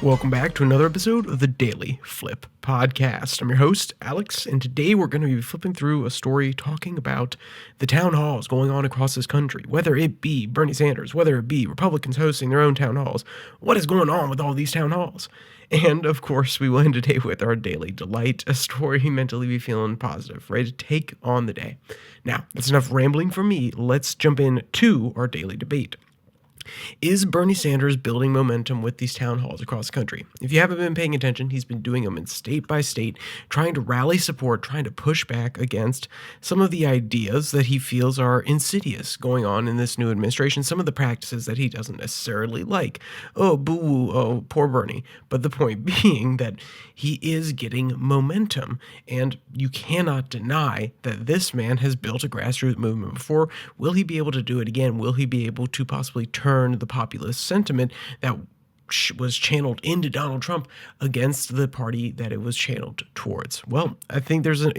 Welcome back to another episode of the Daily Flip podcast. I'm your host, Alex, and today we're going to be flipping through a story talking about the town halls going on across this country, whether it be Bernie Sanders, whether it be Republicans hosting their own town halls. What is going on with all these town halls? And, of course, we will end today with our daily delight, a story meant to leave you feeling positive, ready to take on the day. Now, that's enough rambling from me. Let's jump into our daily debate. Is Bernie Sanders building momentum with these town halls across the country? If you haven't been paying attention, he's been doing them in state by state, trying to rally support, trying to push back against some of the ideas that he feels are insidious going on in this new administration, some of the practices that he doesn't necessarily like. Oh, boo, oh, poor Bernie. But the point being that he is getting momentum, and you cannot deny that this man has built a grassroots movement before. Will he be able to do it again? Will he be able to possibly turn the populist sentiment that was channeled into Donald Trump against the party that it was channeled towards? Well, I think there's an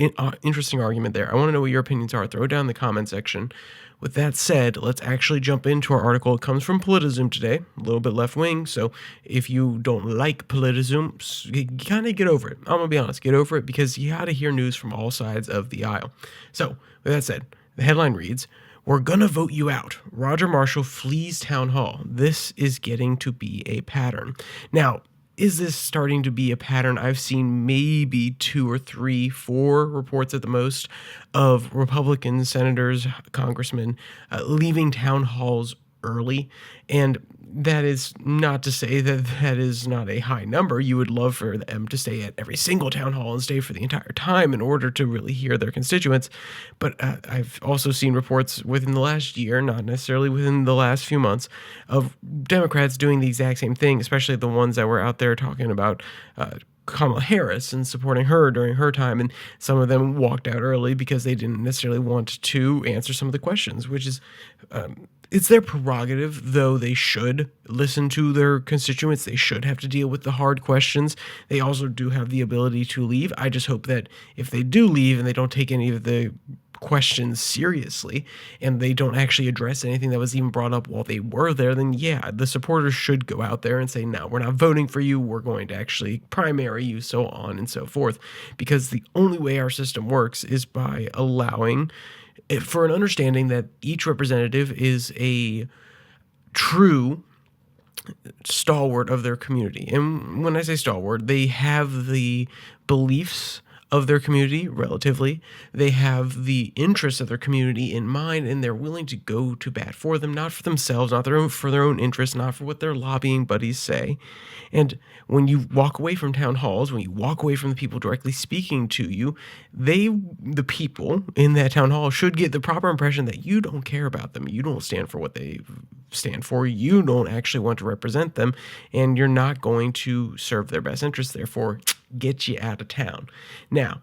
interesting argument there. I want to know what your opinions are. Throw it down in the comment section. With that said, let's actually jump into our article. It comes from Politism today, a little bit left-wing, so if you don't like Politism, kind of get over it. I'm going to be honest, get over it, because you got to hear news from all sides of the aisle. So, with that said, the headline reads, "We're gonna vote you out. Roger Marshall flees town hall. This is getting to be a pattern." Now, is this starting to be a pattern? I've seen maybe 2 or 3, 4 reports at the most of Republican senators, congressmen leaving town halls early, and that is not to say that that is not a high number. You would love for them to stay at every single town hall and stay for the entire time in order to really hear their constituents. But I've also seen reports within the last year, not necessarily within the last few months, of Democrats doing the exact same thing, especially the ones that were out there talking about Kamala Harris and supporting her during her time, and some of them walked out early because they didn't necessarily want to answer some of the questions, which is it's their prerogative, though they should listen to their constituents. They should have to deal with the hard questions. They also do have the ability to leave. I just hope that if they do leave and they don't take any of the questions seriously and they don't actually address anything that was even brought up while they were there, then yeah, the supporters should go out there and say, no, we're not voting for you, we're going to actually primary you, so on and so forth, because the only way our system works is by allowing for an understanding that each representative is a true stalwart of their community. And when I say stalwart, they have the beliefs of their community relatively, they have the interests of their community in mind, and they're willing to go to bat for them, not for themselves, not for their own interests, not for what their lobbying buddies say. And when you walk away from town halls, when you walk away from the people directly speaking to you, the people in that town hall should get the proper impression that you don't care about them, you don't stand for what they stand for, you don't actually want to represent them, and you're not going to serve their best interests, therefore get you out of town. Now,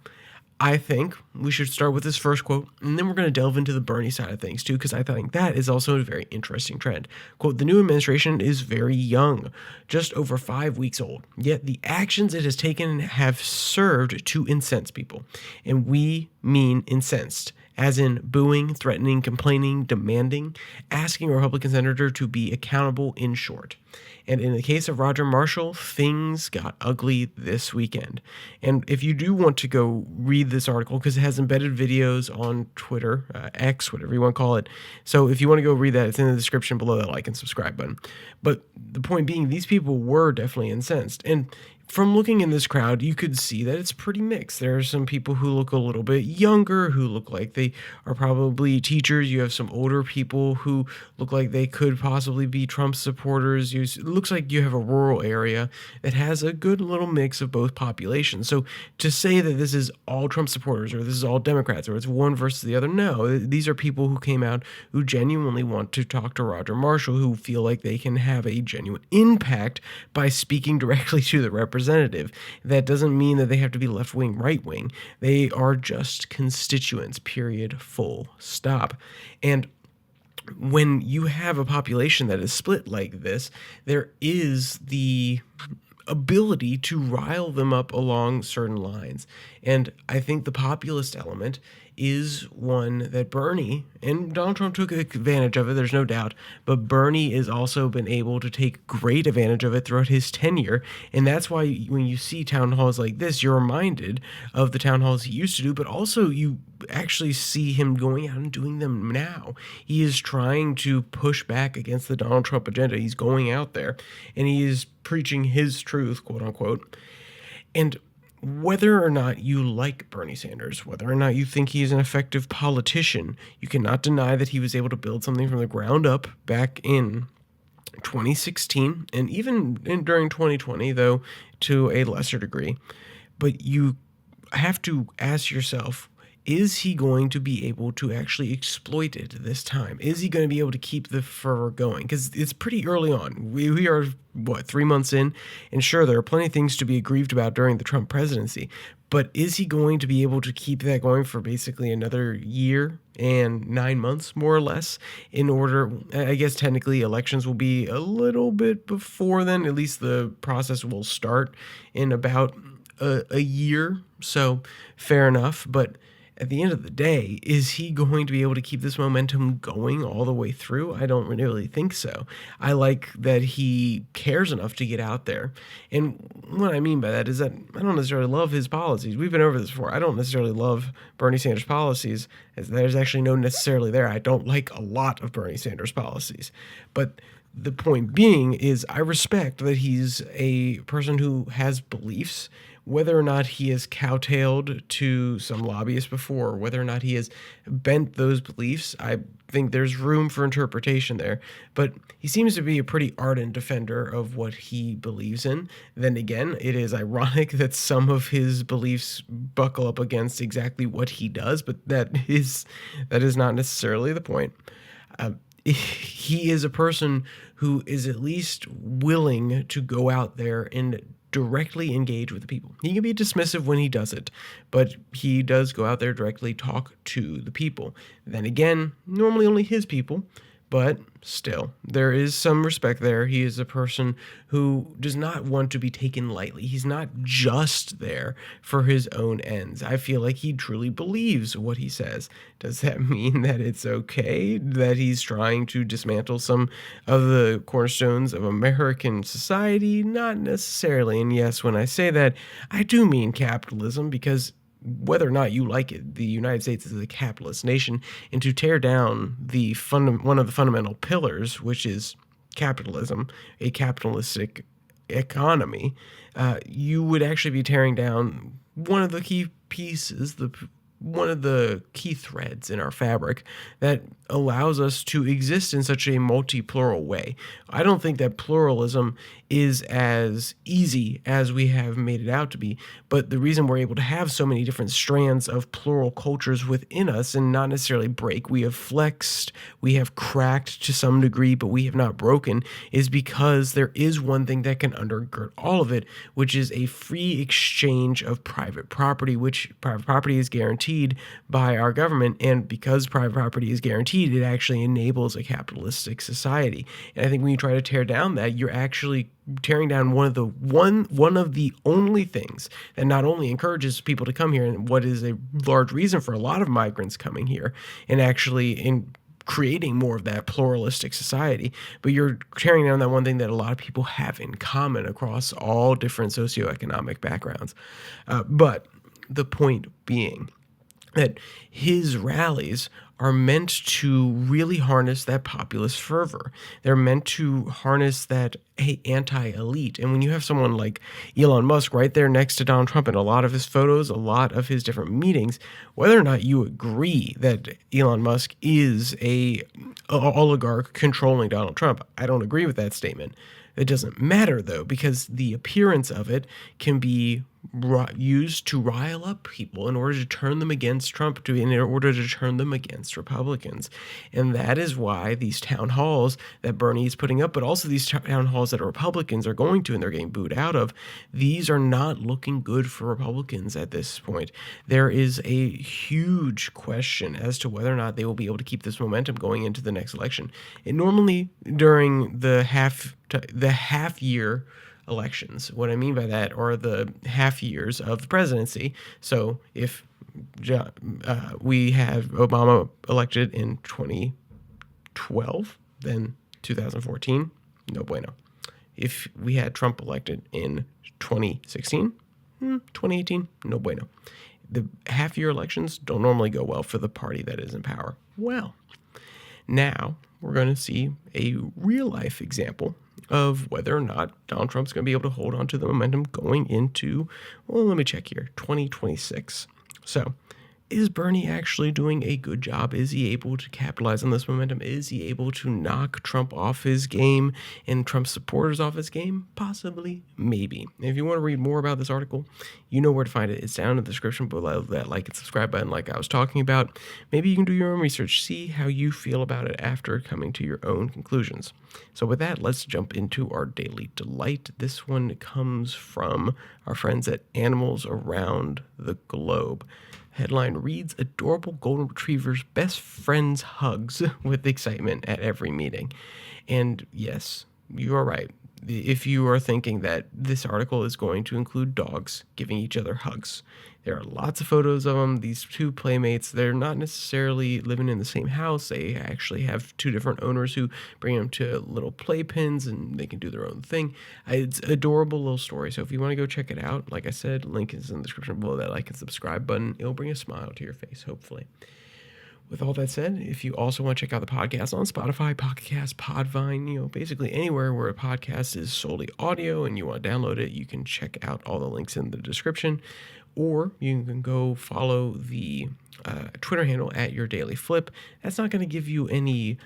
I think we should start with this first quote, and then we're going to delve into the Bernie side of things too, because I think that is also a very interesting trend. Quote, "The new administration is very young, just over 5 weeks old, yet the actions it has taken have served to incense people." And we mean incensed, as in booing, threatening, complaining, demanding, asking a Republican senator to be accountable, in short. And in the case of Roger Marshall, things got ugly this weekend. And if you do want to go read this article, because it has embedded videos on Twitter, X, whatever you want to call it. So if you want to go read that, it's in the description below that like and subscribe button. But the point being, these people were definitely incensed. And from looking in this crowd, you could see that it's pretty mixed. There are some people who look a little bit younger, who look like they are probably teachers. You have some older people who look like they could possibly be Trump supporters. It looks like you have a rural area that has a good little mix of both populations. So to say that this is all Trump supporters or this is all Democrats or it's one versus the other, no. These are people who came out who genuinely want to talk to Roger Marshall, who feel like they can have a genuine impact by speaking directly to the representative. That doesn't mean that they have to be left-wing, right-wing. They are just constituents, period, full stop. And when you have a population that is split like this, there is the ability to rile them up along certain lines. And I think the populist element is one that Bernie, and Donald Trump took advantage of it, there's no doubt, but Bernie has also been able to take great advantage of it throughout his tenure. And that's why when you see town halls like this, you're reminded of the town halls he used to do, but also you actually see him going out and doing them now. He is trying to push back against the Donald Trump agenda. He's going out there and he is preaching his truth, quote unquote. And whether or not you like Bernie Sanders, whether or not you think he's an effective politician, you cannot deny that he was able to build something from the ground up back in 2016 and even during 2020, though to a lesser degree. But you have to ask yourself, is he going to be able to actually exploit it this time? Is he going to be able to keep the fervor going? Because it's pretty early on. We are, 3 months in? And sure, there are plenty of things to be aggrieved about during the Trump presidency. But is he going to be able to keep that going for basically another year and 9 months, more or less, in order, I guess technically elections will be a little bit before then. At least the process will start in about a year. So fair enough. But at the end of the day, is he going to be able to keep this momentum going all the way through? I don't really think so. I like that he cares enough to get out there. And what I mean by that is that I don't necessarily love his policies. We've been over this before. I don't necessarily love Bernie Sanders' policies. There's actually no necessarily there. I don't like a lot of Bernie Sanders' policies. But the point being is I respect that he's a person who has beliefs. Whether or not he has kowtowed to some lobbyists before, or whether or not he has bent those beliefs, I think there's room for interpretation there. But he seems to be a pretty ardent defender of what he believes in. Then again, it is ironic that some of his beliefs buckle up against exactly what he does, but that is not necessarily the point. He is a person who is at least willing to go out there and directly engage with the people. He can be dismissive when he does it, but he does go out there, directly talk to the people. Then again, normally only his people, but still, there is some respect there. He is a person who does not want to be taken lightly. He's not just there for his own ends. I feel like he truly believes what he says. Does that mean that it's okay that he's trying to dismantle some of the cornerstones of American society? Not necessarily. And yes, when I say that, I do mean capitalism, because whether or not you like it, the United States is a capitalist nation, and to tear down one of the fundamental pillars, which is capitalism, a capitalistic economy, you would actually be tearing down one of the key pieces, one of the key threads in our fabric that allows us to exist in such a multi-plural way. I don't think that pluralism is as easy as we have made it out to be, but the reason we're able to have so many different strands of plural cultures within us and not necessarily break, we have flexed, we have cracked to some degree, but we have not broken, is because there is one thing that can undergird all of it, which is a free exchange of private property, which private property is guaranteed by our government. And because private property is guaranteed, it actually enables a capitalistic society. And I think when you try to tear down that, you're actually tearing down one of the only things that not only encourages people to come here, and what is a large reason for a lot of migrants coming here, and actually in creating more of that pluralistic society, but you're tearing down that one thing that a lot of people have in common across all different socioeconomic backgrounds. But the point being that his rallies are meant to really harness that populist fervor. They're meant to harness that anti-elite. And when you have someone like Elon Musk right there next to Donald Trump in a lot of his photos, a lot of his different meetings, whether or not you agree that Elon Musk is a oligarch controlling Donald Trump, I don't agree with that statement. It doesn't matter, though, because the appearance of it can be used to rile up people in order to turn them against Trump, in order to turn them against Republicans. And that is why these town halls that Bernie is putting up, but also these town halls that Republicans are going to and they're getting booed out of, these are not looking good for Republicans at this point. There is a huge question as to whether or not they will be able to keep this momentum going into the next election. And normally during the half year elections, what I mean by that are the half years of the presidency. So if we had Obama elected in 2012, then 2014, no bueno. If we had Trump elected in 2016, 2018, no bueno. The half-year elections don't normally go well for the party that is in power. Well, now we're going to see a real-life example of whether or not Donald Trump's going to be able to hold on to the momentum going into, well, let me check here, 2026. So, is Bernie actually doing a good job? Is he able to capitalize on this momentum? Is he able to knock Trump off his game and Trump supporters off his game? Possibly, maybe. If you want to read more about this article, you know where to find it. It's down in the description below, that like and subscribe button like I was talking about. Maybe you can do your own research, see how you feel about it after coming to your own conclusions. So with that, let's jump into our Daily Delight. This one comes from our friends at Animals Around the Globe. Headline reads, adorable golden retriever's best friends hugs with excitement at every meeting. And yes, you are right. If you are thinking that this article is going to include dogs giving each other hugs, there are lots of photos of them. These two playmates, they're not necessarily living in the same house. They actually have two different owners who bring them to little playpens and they can do their own thing. It's an adorable little story. So if you want to go check it out, like I said, link is in the description below. That like and subscribe button, it'll bring a smile to your face, hopefully. With all that said, if you also want to check out the podcast on Spotify, Podcast, Podvine, basically anywhere where a podcast is solely audio and you want to download it, you can check out all the links in the description. Or you can go follow the Twitter handle at Your Daily Flip. That's not going to give you any,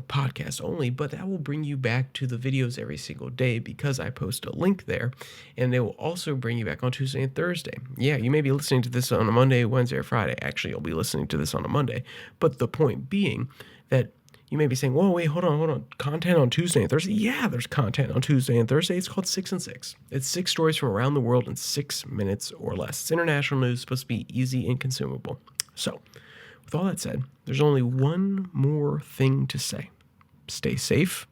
podcast only, but that will bring you back to the videos every single day because I post a link there, and they will also bring you back on Tuesday and Thursday. Yeah, you may be listening to this on a Monday, Wednesday, or Friday. Actually, you'll be listening to this on a Monday. But the point being that you may be saying, whoa, wait, hold on. Content on Tuesday and Thursday? Yeah, there's content on Tuesday and Thursday. It's called 6 and 6. It's 6 stories from around the world in 6 minutes or less. It's international news, supposed to be easy and consumable. So, with all that said, there's only one more thing to say. Stay safe.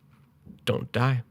Don't die.